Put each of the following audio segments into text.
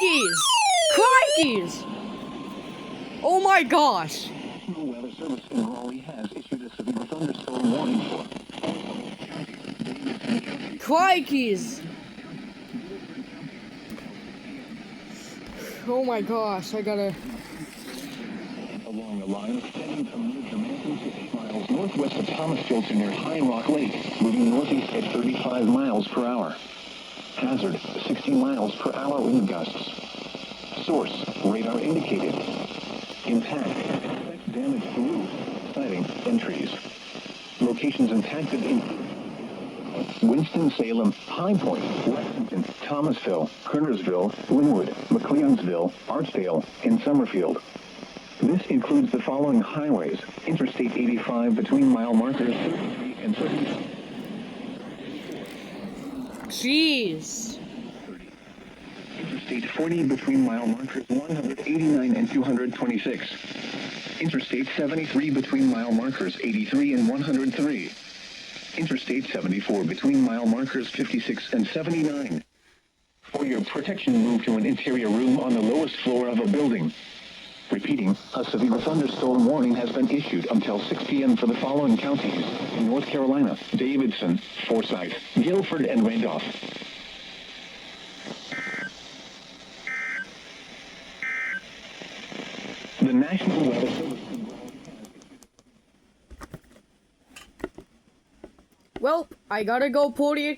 Crikeys! Crikeys! Oh my gosh! The Weather Service in Raleigh has issued a severe thunderstorm warning for Crikeys! Oh my gosh, I gotta... along the line extending from near Jamaica to 8 miles northwest of Thomasville to near High Rock Lake, moving northeast at 35 miles per hour. Hazard, 60 miles per hour wind gusts. Source, radar indicated. Impact, effect damage to roof, siding, and trees. Locations impacted include Winston-Salem, High Point, Lexington, Thomasville, Kernersville, Linwood, McLeonsville, Archdale, and Summerfield. This includes the following highways: Interstate 85 between mile markers 33 and 30. Jeez. Interstate 40 between mile markers 189 and 226. Interstate 73 between mile markers 83 and 103. Interstate 74 between mile markers 56 and 79. For your protection, move to an interior room on the lowest floor of a building. Repeating, a severe thunderstorm warning has been issued until 6 p.m. for the following counties: in North Carolina, Davidson, Forsyth, Guilford, and Randolph. The National Weather Service. Well, I gotta go pull the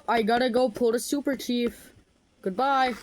I gotta go pull the Super Chief. Goodbye.